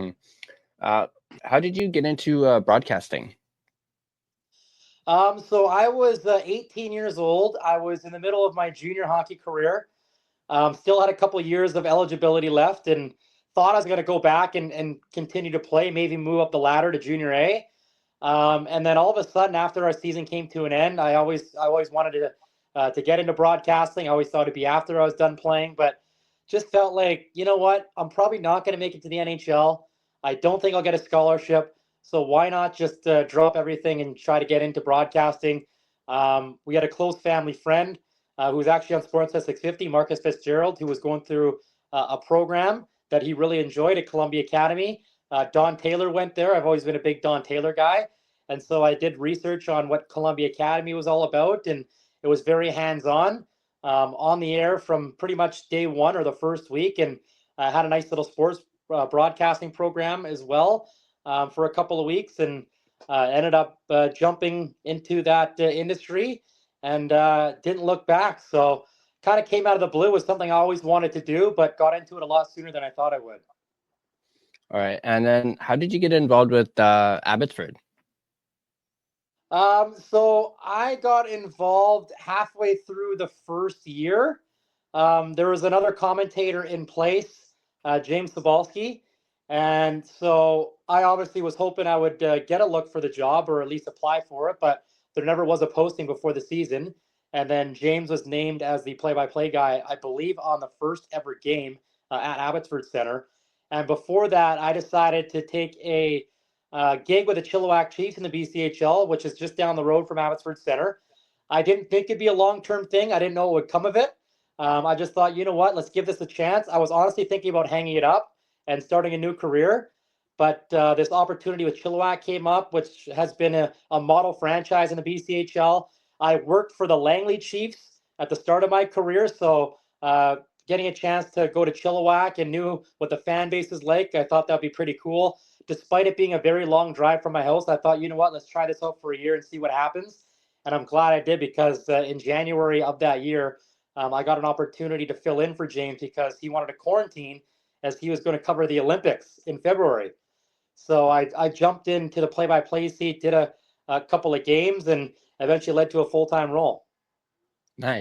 Hmm. Uh, how did you get into broadcasting? So I was 18 years old. I was in the middle of my junior hockey career. Still had a couple years of eligibility left and thought I was going to go back and continue to play, maybe move up the ladder to junior A. And then all of a sudden, after our season came to an end, I always wanted to get into broadcasting. I always thought it'd be after I was done playing, but just felt like, you know what? I'm probably not going to make it to the NHL. I don't think I'll get a scholarship. So why not just drop everything and try to get into broadcasting? We had a close family friend who was actually on Sportsnet 650, Marcus Fitzgerald, who was going through a program that he really enjoyed at Columbia Academy. Don Taylor went there. I've always been a big Don Taylor guy. And so I did research on what Columbia Academy was all about. And it was very hands on the air from pretty much day one or the first week. And I had a nice little sports broadcasting program as well for a couple of weeks. And ended up jumping into that industry and didn't look back. So kind of came out of the blue as something I always wanted to do, but got into it a lot sooner than I thought I would. All right. And then how did you get involved with Abbotsford? So I got involved halfway through the first year. There was another commentator in place, James Sobalski. And so I obviously was hoping I would get a look for the job or at least apply for it, but there never was a posting before the season. And then James was named as the play-by-play guy, I believe, on the first ever game at Abbotsford Center. And before that, I decided to take a gig with the Chilliwack Chiefs in the BCHL, which is just down the road from Abbotsford Center. I didn't think it'd be a long-term thing. I didn't know what would come of it. I just thought, you know what, let's give this a chance. I was honestly thinking about hanging it up and starting a new career. But this opportunity with Chilliwack came up, which has been a model franchise in the BCHL. I worked for the Langley Chiefs at the start of my career, so getting a chance to go to Chilliwack and knew what the fan base is like, I thought that'd be pretty cool. Despite it being a very long drive from my house, I thought, you know what, let's try this out for a year and see what happens. And I'm glad I did because in January of that year, I got an opportunity to fill in for James because he wanted to quarantine as he was going to cover the Olympics in February. So I jumped into the play-by-play seat, did a couple of games, and eventually led to a full-time role. Nice.